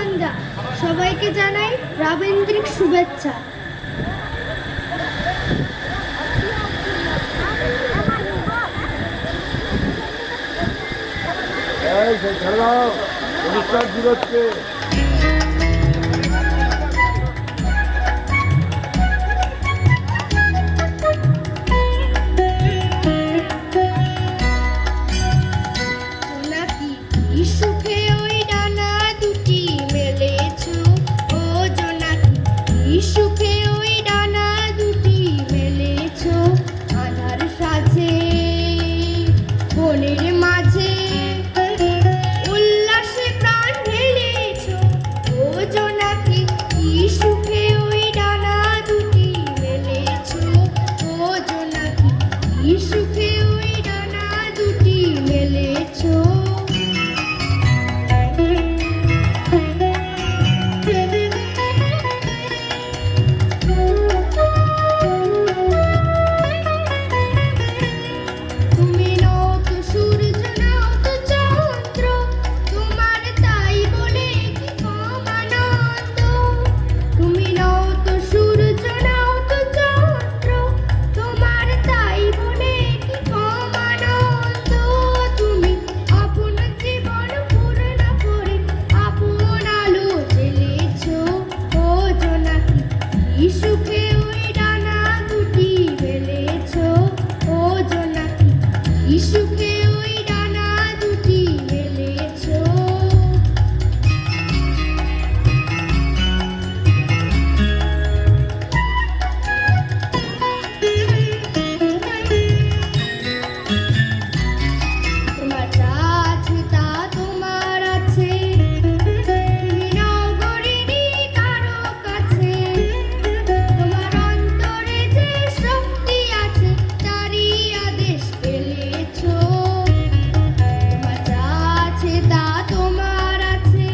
সন্ধ্যা, সবাইকে জানাই রাবেন্দ্রিক শুভেচ্ছা। অনুষ্ঠান শুরু হচ্ছে। সুখে ওই ডানা দুটি মেলেছো, আধার সাজে বনের মাঝে উল্লাসে প্রাণ ঢেলেছো। ও জোনাকি কি সুখে ওই ডানা দুটি মেলেছো, ও জোনাকি কি সুখে ওই ডানা দুটি মেলেছো। সুখে ওই ডানা দুটি মেলেছো, ও জোনাকি কি সুখে ওই ডানা দুটি মেলেছো। তোমার যা আছে তা তোমার আছে, তুমি নাও গরিনি কারো কাছে। তোমার অন্তরে যে শক্তি আছে তারই আদেশ পেলেছো। তোমার যা আছে তা তোমার আছে,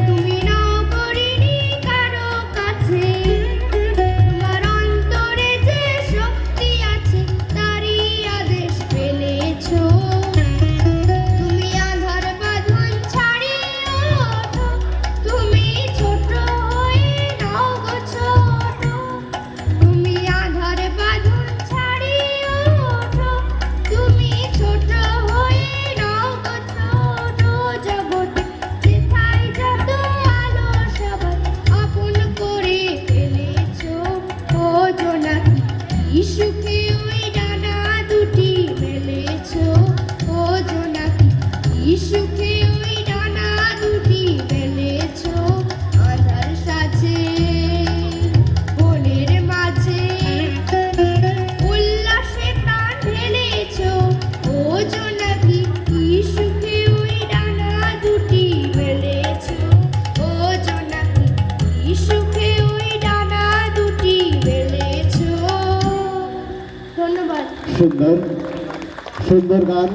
তুমি নাও গরিনি কারো কাছে। তোমার অন্তরে যে শক্তি আছে তারই আদেশ পেলেছো। তুমি আধার বাঁধন ছাড়িয়ে ওঠো, তুমি ছোট হয়ে নাও গো ছোট। তুমি আধার বাঁধন ছাড়িয়ে ওঠো, তুমি ছোট হয়ে নাও গো ছোট। জগতে যেথায় যত আলো সবাই আপন করে ফেলেছো, ও জোনাকি কি সুখে ওই ডানা দুটি মেলেছো, ও জোনাকি কি সুখে ওই ডানা দুটি মেলেছো। আধার সাজে বনের মাঝে উল্লাসে প্রাণ ঢেলেছো, ও জোনাকি কি সুখে ওই ডানা দুটি মেলেছো, ও জোনাকি কি সুখে ওই ডানা দুটি মেলেছো। ধন্যবাদ। সুন্দর সুন্দর গান।